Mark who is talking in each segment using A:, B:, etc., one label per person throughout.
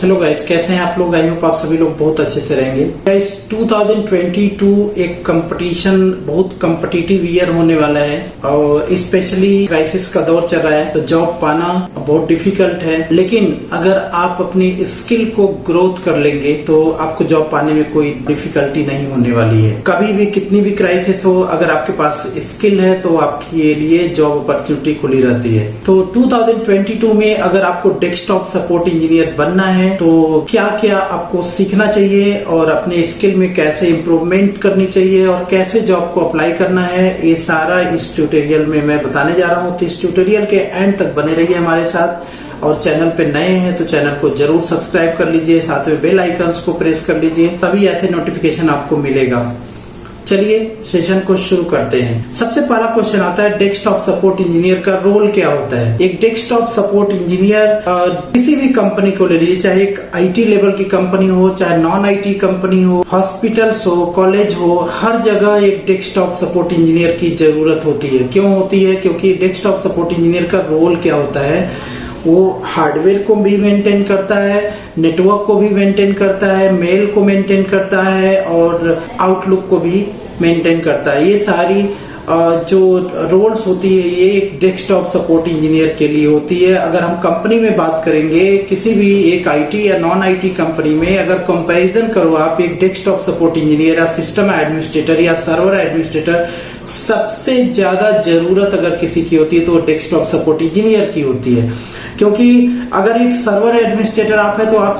A: Hello guys, कैसे हैं आप लोग। आई होप आप सभी लोग बहुत अच्छे से रहेंगे। गाइस 2022 एक कंपटीशन, बहुत कंपटीटिव ईयर होने वाला है और स्पेशली क्राइसिस का दौर चल रहा है तो जॉब पाना बहुत डिफिकल्ट है। लेकिन अगर आप अपनी स्किल को ग्रोथ कर लेंगे तो आपको जॉब पाने में कोई डिफिकल्टी नहीं होने वाली है। कभी भी कितनी भी क्राइसिस हो, अगर आपके पास स्किल है तो आपके लिए जॉब अपॉर्चुनिटी खुली रहती है। तो 2022 में अगर आपको डेस्कटॉप सपोर्ट इंजीनियर बनना है तो क्या क्या आपको सीखना चाहिए और अपने स्किल में कैसे इम्प्रूवमेंट करनी चाहिए और कैसे जॉब को अप्लाई करना है, ये सारा इस ट्यूटोरियल में मैं बताने जा रहा हूँ। तो इस ट्यूटोरियल के एंड तक बने रहिए हमारे साथ। और चैनल पे नए हैं तो चैनल को जरूर सब्सक्राइब कर लीजिए, साथ में बेल आइकन्स को प्रेस कर लीजिए, तभी ऐसे नोटिफिकेशन आपको मिलेगा। चलिए सेशन को शुरू करते हैं। सबसे पहला क्वेश्चन आता है, डेस्कटॉप सपोर्ट इंजीनियर का रोल क्या होता है। एक डेस्कटॉप सपोर्ट इंजीनियर किसी भी कंपनी को ले लीजिए, चाहे एक आईटी लेवल की कंपनी हो, चाहे नॉन आईटी कंपनी हो, हॉस्पिटल्स हो, कॉलेज हो, हर जगह एक डेस्कटॉप सपोर्ट इंजीनियर की जरूरत होती है। क्यों होती है? क्योंकि डेस्कटॉप सपोर्ट इंजीनियर का रोल क्या होता है, वो हार्डवेयर को भी मेंटेन करता है, नेटवर्क को भी मेंटेन करता है, मेल को मेंटेन करता है और आउटलुक को भी मेंटेन करता है। ये सारी जो रोल्स होती है ये एक डेस्कटॉप सपोर्ट इंजीनियर के लिए होती है। अगर हम कंपनी में बात करेंगे, किसी भी एक आईटी या नॉन आईटी कंपनी में अगर कंपैरिजन करो आप, एक डेस्कटॉप सपोर्ट इंजीनियर या सिस्टम एडमिनिस्ट्रेटर या सर्वर एडमिनिस्ट्रेटर, सबसे ज्यादा जरूरत अगर किसी की होती है तो डेस्कटॉप सपोर्ट इंजीनियर की होती है। क्योंकि अगर एक सर्वर एडमिनिस्ट्रेटर आप है तो आप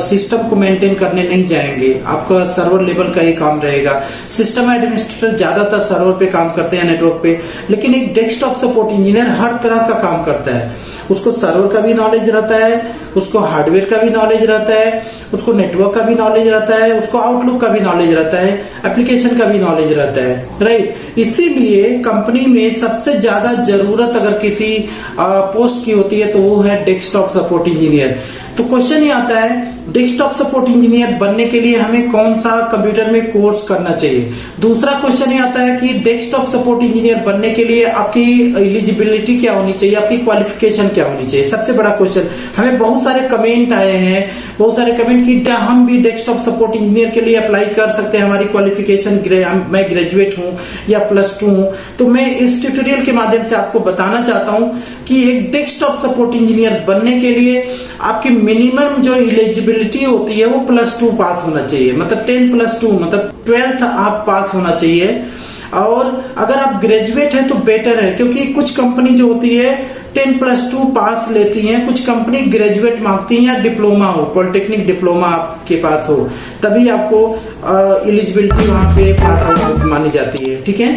A: सिस्टम को मेंटेन करने नहीं जाएंगे, आपका सर्वर लेवल का ही काम रहेगा। सिस्टम एडमिनिस्ट्रेटर ज्यादातर सर्वर पे काम करते हैं, नेटवर्क पे, लेकिन एक डेस्कटॉप सपोर्ट इंजीनियर हर तरह का काम करता है। उसको सर्वर का भी नॉलेज रहता है, उसको हार्डवेयर का भी नॉलेज रहता है, उसको नेटवर्क का भी नॉलेज रहता है, उसको आउटलुक का भी नॉलेज रहता है, एप्लीकेशन का भी नॉलेज रहता है, राइट। इसीलिए कंपनी में सबसे ज्यादा जरूरत अगर किसी पोस्ट की होती है तो वो है डेस्कटॉप सपोर्ट इंजीनियर। तो क्वेश्चन ये आता है, डेस्कटॉप सपोर्ट इंजीनियर बनने के लिए हमें कौन सा कंप्यूटर में कोर्स करना चाहिए। दूसरा क्वेश्चन ये आता है कि डेस्कटॉप सपोर्ट इंजीनियर बनने के लिए आपकी एलिजिबिलिटी क्या होनी चाहिए, आपकी क्वालिफिकेशन क्या होनी चाहिए। सबसे बड़ा क्वेश्चन, हमें बहुत सारे कमेंट आए हैं, बहुत सारे कमेंट कि क्या हम भी डेस्कटॉप सपोर्ट इंजीनियर के लिए अप्लाई कर सकते हैं, हमारी क्वालिफिकेशन मैं ग्रेजुएट हूं या +2 हूं। तो मैं इस ट्यूटोरियल के माध्यम से आपको बताना चाहता हूं कि एक डेस्कटॉप सपोर्ट इंजीनियर बनने के लिए आपकी मिनिमम जो एलिजिबिलिटी होती है वो +2 पास होना चाहिए, मतलब 10+2 मतलब 12th आप पास होना चाहिए। और अगर आप ग्रेजुएट हैं तो बेटर है, क्योंकि कुछ कंपनी जो होती है 10+2 पास लेती हैं, कुछ कंपनी ग्रेजुएट मांगती हैं या डिप्लोमा हो, पॉलिटेक्निक डिप्लोमा आपके पास हो, तभी आपको एलिजिबिलिटी वहां पे पास मानी जाती है, ठीक है।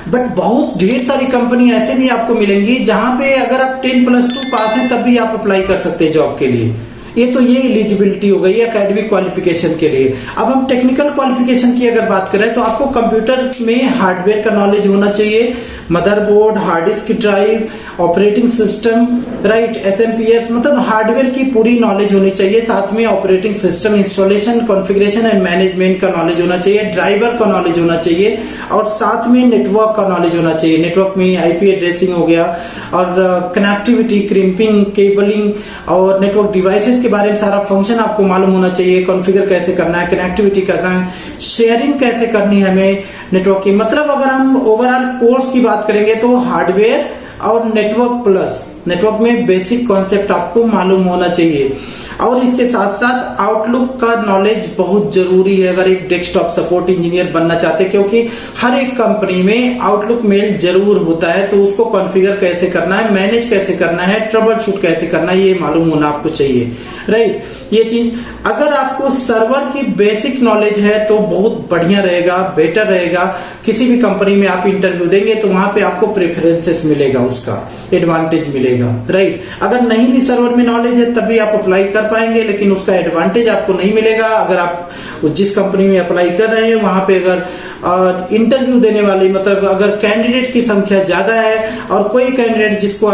A: बट बहुत ढेर सारी कंपनी ऐसे भी आपको मिलेंगी जहां पे अगर आप 10+2 पास हैं तब भी आप अप्लाई कर सकते हैं जॉब के लिए। ये एलिजिबिलिटी हो गई एकेडमिक क्वालिफिकेशन के लिए। अब हम टेक्निकल क्वालिफिकेशन की अगर बात करें तो आपको कंप्यूटर में हार्डवेयर का नॉलेज होना चाहिए, motherboard, hard disk drive, operating system, right, SMPS, मतलब हार्डवेयर की पूरी नॉलेज होनी चाहिए। साथ में operating system installation, configuration and management का नॉलेज होना चाहिए, ड्राइवर का नॉलेज होना चाहिए और साथ में नेटवर्क का नॉलेज होना चाहिए। नेटवर्क में IP एड्रेसिंग हो गया और कनेक्टिविटी, क्रिम्पिंग, केबलिंग और नेटवर्क डिवाइसेस के बारे में सारा फंक्शन आपको मालूम होना चाहिए। कॉन्फ़िगर कैसे करना है, कनेक्टिविटी करना है, शेयरिंग कैसे करनी है हमें नेटवर्क की। मतलब अगर हम ओवरऑल कोर्स की बात करेंगे तो हार्डवेयर और नेटवर्क प्लस नेटवर्क में बेसिक कॉन्सेप्ट आपको मालूम होना चाहिए। और इसके साथ साथ आउटलुक का नॉलेज बहुत जरूरी है अगर एक डेस्कटॉप सपोर्ट इंजीनियर बनना चाहते हैं, क्योंकि हर एक कंपनी में आउटलुक मेल जरूर होता है, तो उसको कॉन्फ़िगर कैसे करना है, मैनेज कैसे करना है, ट्रबल शूट कैसे करना है, ये मालूम होना आपको चाहिए, राइट। ये चीज अगर आपको सर्वर की बेसिक नॉलेज है तो बहुत बढ़िया रहेगा, बेटर रहेगा। किसी भी कंपनी में आप इंटरव्यू देंगे तो वहां पे आपको प्रेफरेंसेस मिलेगा, उसका एडवांटेज मिलेगा, राइट। अगर नहीं भी सर्वर में नॉलेज है तभी आप अप्लाई कर पाएंगे, लेकिन उसका एडवांटेज आपको नहीं मिलेगा। अगर आप जिस कंपनी में अप्लाई कर रहे हैं वहां पे अगर इंटरव्यू देने वाली, मतलब अगर कैंडिडेट की संख्या ज्यादा है और कोई कैंडिडेट जिसको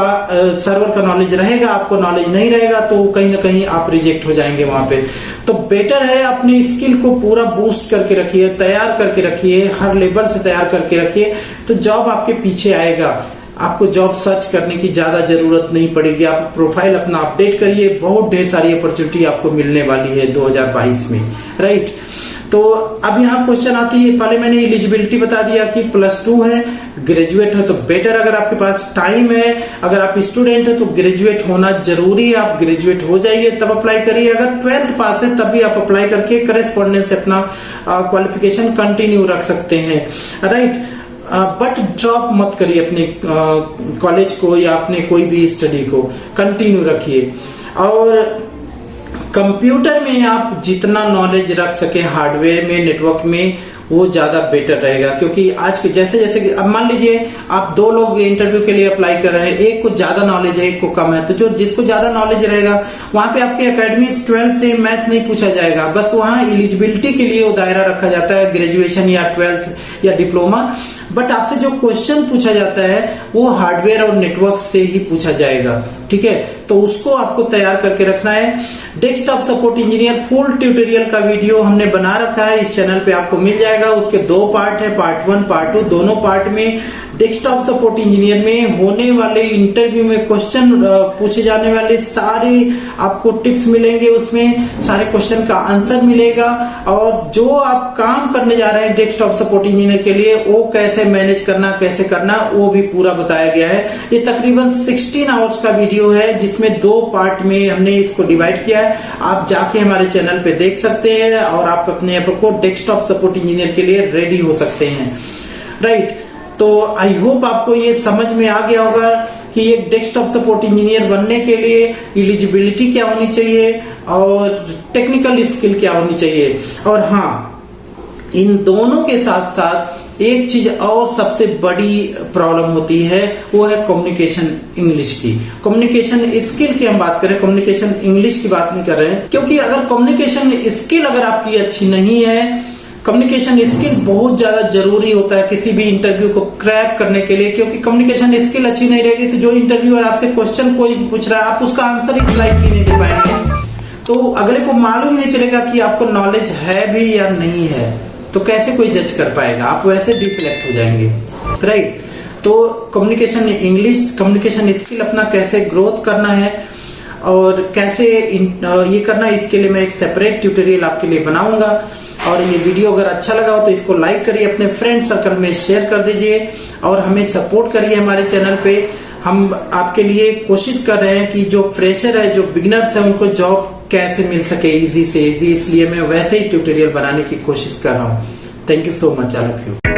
A: सर्वर का नॉलेज रहेगा, आपको नॉलेज नहीं रहेगा, तो कहीं ना कहीं आप रिजेक्ट हो जाएंगे वहां पे। तो बेटर है अपनी स्किल को पूरा बूस्ट करके रखिए, तैयार करके रखिए, हर लेवल से तैयार करके रखिए, तो जॉब आपके पीछे आएगा। आपको जॉब सर्च करने की ज्यादा जरूरत नहीं पड़ेगी। आप प्रोफाइल अपना अपडेट करिए, बहुत ढेर सारी अपॉर्चुनिटी आपको मिलने वाली है 2022 में, राइट। तो अब यहाँ क्वेश्चन आती है, पहले मैंने एलिजिबिलिटी बता दिया कि +2 है, ग्रेजुएट है तो बेटर, अगर आपके पास टाइम है, अगर आप स्टूडेंट है तो ग्रेजुएट होना जरूरी है, आप ग्रेजुएट हो जाइए तब अप्लाई करिए। अगर 12th पास है तब भी आप अप्लाई करके करेस्पॉन्डेंस से अपना क्वालिफिकेशन कंटिन्यू रख सकते हैं, राइट। बट ड्रॉप मत करिए अपने कॉलेज को या अपने कोई भी स्टडी को, कंटिन्यू रखिए। और कंप्यूटर में आप जितना नॉलेज रख सके हार्डवेयर में, नेटवर्क में, वो ज्यादा बेटर रहेगा। क्योंकि आज के जैसे जैसे अब मान लीजिए आप 2 लोग इंटरव्यू के लिए अप्लाई कर रहे हैं, एक को ज्यादा नॉलेज है, एक को कम है, तो जो जिसको ज्यादा नॉलेज रहेगा वहां पे आपके एकेडमी 12th से मैथ नहीं पूछा जाएगा, बस वहां एलिजिबिलिटी के लिए वो दायरा रखा जाता है, ग्रेजुएशन या 12th या डिप्लोमा। बट आपसे जो क्वेश्चन पूछा जाता है वो हार्डवेयर और नेटवर्क से ही पूछा जाएगा, ठीक है। तो उसको आपको तैयार करके रखना है। Desktop support engineer full tutorial का वीडियो हमने बना रखा है, इस चैनल पे आपको मिल जाएगा। उसके 2 पार्ट है, पार्ट 1 पार्ट 2, दोनों पार्ट में डेस्कटॉप सपोर्ट इंजीनियर में होने वाले इंटरव्यू में क्वेश्चन पूछे जाने वाले सारे आपको टिप्स मिलेंगे, उसमें सारे क्वेश्चन का आंसर मिलेगा। और जो आप काम करने जा रहे हैं डेस्कटॉप सपोर्ट इंजीनियर के लिए, वो कैसे मैनेज करना, कैसे करना, वो भी पूरा बताया गया है। ये तकरीबन 16 आवर्स का वीडियो है, जिसमें 2 पार्ट में हमने इसको डिवाइड किया है। आप जाके हमारे चैनल पे देख सकते हैं और आप अपने आप को डेस्कटॉप सपोर्ट इंजीनियर के लिए रेडी हो सकते हैं, राइट। तो आई होप आपको ये समझ में आ गया होगा कि एक डेस्कटॉप सपोर्ट इंजीनियर बनने के लिए एलिजिबिलिटी क्या होनी चाहिए और टेक्निकल स्किल क्या होनी चाहिए। और हाँ, इन दोनों के साथ साथ एक चीज और सबसे बड़ी प्रॉब्लम होती है, वो है कम्युनिकेशन इंग्लिश की। कम्युनिकेशन स्किल की हम बात करें, कम्युनिकेशन इंग्लिश की बात नहीं कर रहे हैं। क्योंकि अगर कम्युनिकेशन स्किल अगर आपकी अच्छी नहीं है, कम्युनिकेशन स्किल बहुत ज्यादा जरूरी होता है किसी भी इंटरव्यू को क्रैक करने के लिए। क्योंकि कम्युनिकेशन स्किल अच्छी नहीं रहेगी तो जो इंटरव्यूअर आपसे क्वेश्चन कोई पूछ रहा है, आप उसका आंसर ही स्लाइडली नहीं दे पाएंगे, तो अगले को मालूम ही नहीं चलेगा कि आपको नॉलेज है भी या नहीं है, तो कैसे कोई जज कर पाएगा, आप वैसे डिसलेक्ट हो जाएंगे, राइट। तो कम्युनिकेशन इंग्लिश, कम्युनिकेशन स्किल अपना कैसे ग्रोथ करना है और कैसे ये करना है, इसके लिए मैं एक सेपरेट ट्यूटोरियल आपके लिए बनाऊंगा। और ये वीडियो अगर अच्छा लगा हो तो इसको लाइक करिए, अपने फ्रेंड सर्कल में शेयर कर दीजिए और हमें सपोर्ट करिए हमारे चैनल पे। हम आपके लिए कोशिश कर रहे हैं कि जो फ्रेशर है, जो बिगिनर्स है, उनको जॉब कैसे मिल सके इजी से इजी, इसलिए मैं वैसे ही ट्यूटोरियल बनाने की कोशिश कर रहा हूँ। Thank you so much all of you.